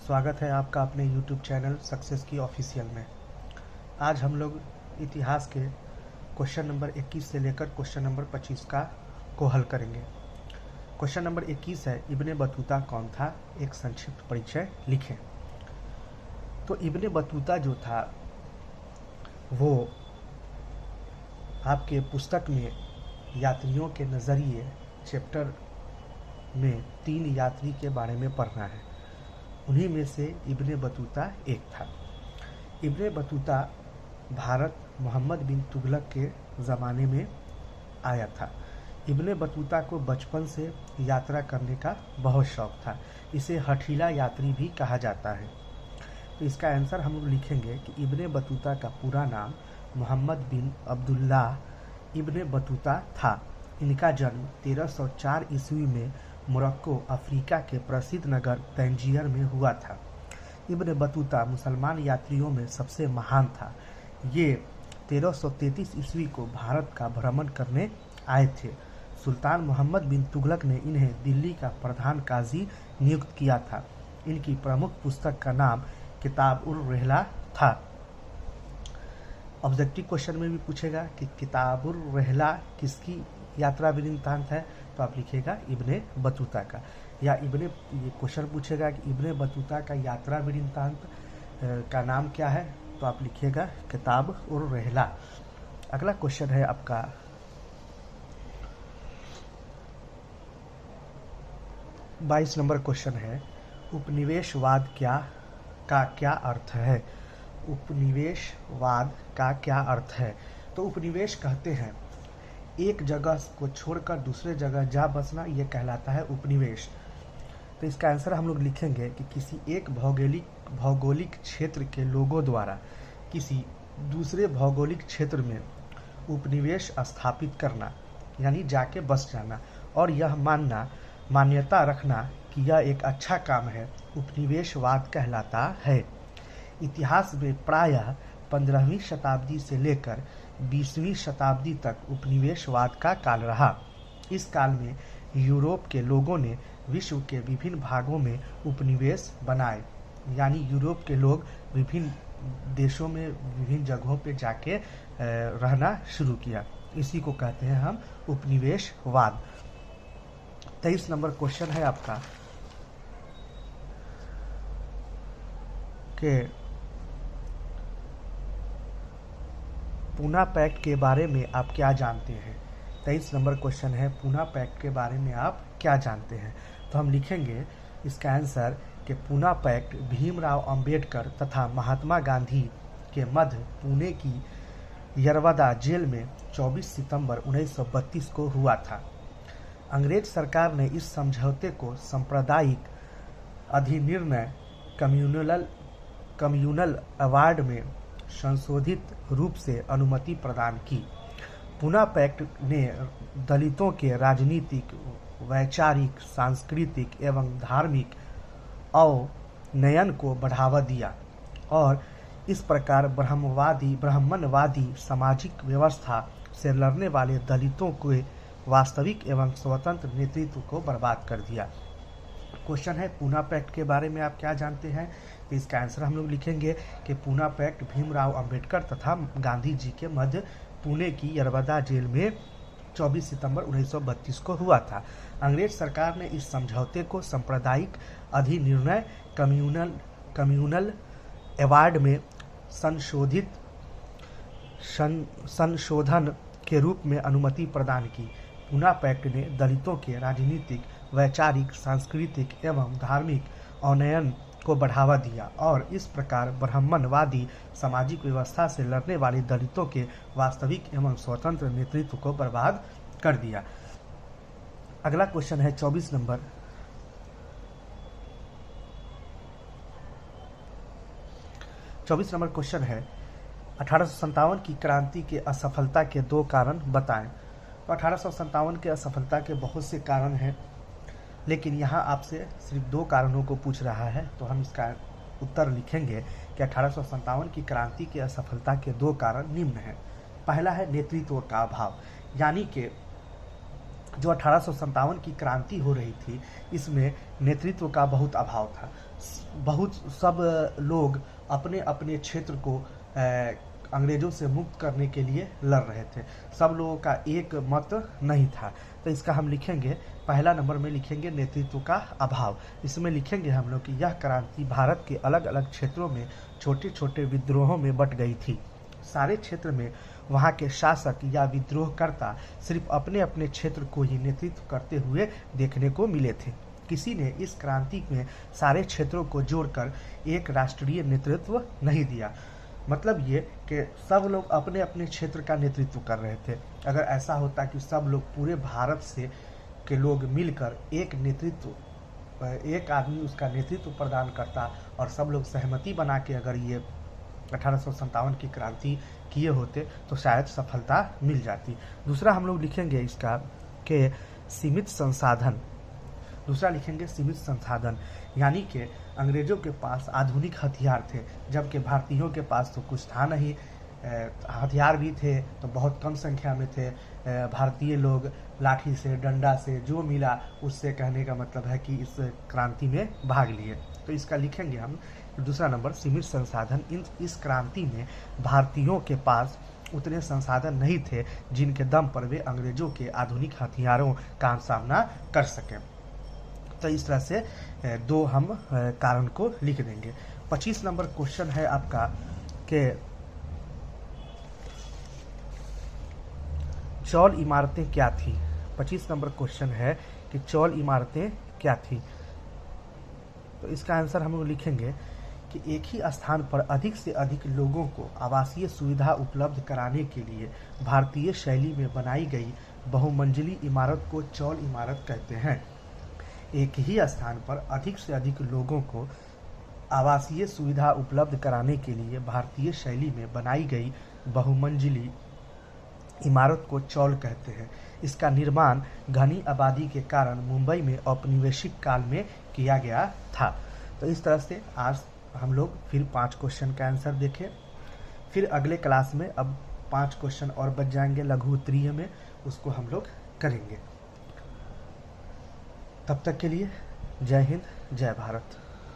स्वागत है आपका अपने YouTube चैनल सक्सेस की ऑफिशियल में। आज हम लोग इतिहास के क्वेश्चन नंबर 21 से लेकर क्वेश्चन नंबर 25 को हल करेंगे। क्वेश्चन नंबर 21 है, इब्ने बतूता कौन था? एक संक्षिप्त परिचय लिखें। तो इब्ने बतूता जो था वो आपके पुस्तक में यात्रियों के नज़रिए चैप्टर में 3 यात्री के बारे में पढ़ना है। उन्हीं में से इब्ने बतूता एक था। इब्ने बतूता भारत मोहम्मद बिन तुगलक के ज़माने में आया था। इब्ने बतूता को बचपन से यात्रा करने का बहुत शौक़ था। इसे हठीला यात्री भी कहा जाता है। तो इसका आंसर हम लोग लिखेंगे कि इब्ने बतूता का पूरा नाम मोहम्मद बिन अब्दुल्लाह इब्ने बतूता था। इनका जन्म 1304 ईस्वी में मोरक्को अफ्रीका के प्रसिद्ध नगर तंजीर में हुआ था। इब्ने बतूता मुसलमान यात्रियों में सबसे महान था। ये 1333 ईस्वी को भारत का भ्रमण करने आए थे। सुल्तान मोहम्मद बिन तुगलक ने इन्हें दिल्ली का प्रधान काजी नियुक्त किया था। इनकी प्रमुख पुस्तक का नाम किताब उर रहला था। ऑब्जेक्टिव क्वेश्चन में भी पूछेगा कि किताब उर रहला किसकी यात्रा वृत्तांत है, तो आप लिखिएगा इब्ने बतूता का। या ये क्वेश्चन पूछेगा कि इब्ने बतूता का यात्रा वृत्तांत का नाम क्या है, तो आप लिखिएगा किताब उर रहला। अगला क्वेश्चन है आपका 22 नंबर क्वेश्चन है, उपनिवेशवाद का क्या अर्थ है? उपनिवेशवाद का क्या अर्थ है? तो उपनिवेश कहते हैं एक जगह को छोड़कर दूसरे जगह जा बसना, यह कहलाता है उपनिवेश। तो इसका आंसर हम लोग लिखेंगे कि किसी एक भौगोलिक क्षेत्र के लोगों द्वारा किसी दूसरे भौगोलिक क्षेत्र में उपनिवेश स्थापित करना, यानी जाके बस जाना, और यह मान्यता रखना कि यह एक अच्छा काम है, उपनिवेशवाद कहलाता है। इतिहास में प्रायः 15वीं शताब्दी से लेकर 20वीं शताब्दी तक उपनिवेशवाद का काल रहा। इस काल में यूरोप के लोगों ने विश्व के विभिन्न भागों में उपनिवेश बनाए, यानी यूरोप के लोग विभिन्न देशों में विभिन्न जगहों पे जाके रहना शुरू किया। इसी को कहते हैं हम उपनिवेशवाद। 23 नंबर क्वेश्चन है आपका कि पूना पैक्ट के बारे में आप क्या जानते हैं? 23 नंबर क्वेश्चन है, पूना पैक्ट के बारे में आप क्या जानते हैं? तो हम लिखेंगे इसका आंसर कि पूना पैक्ट भीमराव अंबेडकर तथा महात्मा गांधी के मध्य पुणे की यरवदा जेल में 24 सितंबर 1932 को हुआ था। अंग्रेज सरकार ने इस समझौते को सांप्रदायिक अधिनिर्णय कम्युनल अवार्ड में संशोधित रूप से अनुमति प्रदान की। पूना पैक्ट ने दलितों के राजनीतिक, वैचारिक, सांस्कृतिक एवं धार्मिक अवनयन को बढ़ावा दिया और इस प्रकार ब्राह्मणवादी सामाजिक व्यवस्था से लड़ने वाले दलितों के वास्तविक एवं स्वतंत्र नेतृत्व को बर्बाद कर दिया। क्वेश्चन है पूना पैक्ट के बारे में आप क्या जानते हैं? तो इसका आंसर हम लोग लिखेंगे कि पूना पैक्ट भीमराव अंबेडकर तथा गांधी जी के मध्य पुणे की यरवदा जेल में 24 सितंबर 1932 को हुआ था। अंग्रेज सरकार ने इस समझौते को सांप्रदायिक अधिनिर्णय कम्युनल अवार्ड में संशोधन के रूप में अनुमति प्रदान की। पूना पैक्ट ने दलितों के राजनीतिक, वैचारिक, सांस्कृतिक एवं धार्मिक अवनयन को बढ़ावा दिया और इस प्रकार ब्राह्मणवादी सामाजिक व्यवस्था से लड़ने वाले दलितों के वास्तविक एवं स्वतंत्र नेतृत्व को बर्बाद कर दिया। अगला क्वेश्चन है 24 नंबर। 24 नंबर क्वेश्चन है, 1857 की क्रांति के असफलता के 2 कारण बताएं। तो 1857 के असफलता के बहुत से कारण हैं, लेकिन यहाँ आपसे सिर्फ 2 कारणों को पूछ रहा है, तो हम इसका उत्तर लिखेंगे कि 1857 की क्रांति की असफलता के 2 कारण निम्न हैं। पहला है नेतृत्व का अभाव, यानी कि जो 1857 की क्रांति हो रही थी, इसमें नेतृत्व का बहुत अभाव था। बहुत सब लोग अपने अपने क्षेत्र को अंग्रेजों से मुक्त करने के लिए लड़ रहे थे। सब लोगों का एक मत नहीं था। तो इसका हम लिखेंगे, पहला नंबर में लिखेंगे नेतृत्व का अभाव। इसमें लिखेंगे हम लोग कि यह क्रांति भारत के अलग अलग क्षेत्रों में छोटे छोटे विद्रोहों में बट गई थी। सारे क्षेत्र में वहाँ के शासक या विद्रोहकर्ता सिर्फ अपने अपने क्षेत्र को ही नेतृत्व करते हुए देखने को मिले थे। किसी ने इस क्रांति में सारे क्षेत्रों को जोड़कर एक राष्ट्रीय नेतृत्व नहीं दिया। मतलब ये कि सब लोग अपने अपने क्षेत्र का नेतृत्व कर रहे थे। अगर ऐसा होता कि सब लोग पूरे भारत से के लोग मिलकर एक आदमी उसका नेतृत्व प्रदान करता और सब लोग सहमति बना के अगर ये 1857 की क्रांति किए होते तो शायद सफलता मिल जाती। दूसरा हम लोग लिखेंगे इसका कि सीमित संसाधन। दूसरा लिखेंगे सीमित संसाधन, यानी कि अंग्रेजों के पास आधुनिक हथियार थे, जबकि भारतीयों के पास तो कुछ था नहीं। हथियार भी थे तो बहुत कम संख्या में थे। भारतीय लोग लाठी से, डंडा से, जो मिला उससे, कहने का मतलब है कि इस क्रांति में भाग लिए। तो इसका लिखेंगे हम दूसरा नंबर, सीमित संसाधन। इस क्रांति में भारतीयों के पास उतने संसाधन नहीं थे जिनके दम पर वे अंग्रेजों के आधुनिक हथियारों का सामना कर सकें। तो इस तरह से दो हम कारण को लिख देंगे। 25 नंबर क्वेश्चन है आपका कि चौल इमारतें क्या थी। 25 नंबर क्वेश्चन है कि चौल इमारतें क्या थी। तो इसका आंसर हम लोग लिखेंगे कि एक ही स्थान पर अधिक से अधिक लोगों को आवासीय सुविधा उपलब्ध कराने के लिए भारतीय शैली में बनाई गई बहुमंजिली इमारत को चौल इमारत कहते हैं। एक ही स्थान पर अधिक से अधिक लोगों को आवासीय सुविधा उपलब्ध कराने के लिए भारतीय शैली में बनाई गई बहुमंजिली इमारत को चौल कहते हैं। इसका निर्माण घनी आबादी के कारण मुंबई में औपनिवेशिक काल में किया गया था। तो इस तरह से आज हम लोग फिर 5 क्वेश्चन का आंसर देखें। फिर अगले क्लास में अब 5 क्वेश्चन और बच जाएंगे लघु उत्तरीय में, उसको हम लोग करेंगे। तब तक के लिए जय हिंद, जय भारत।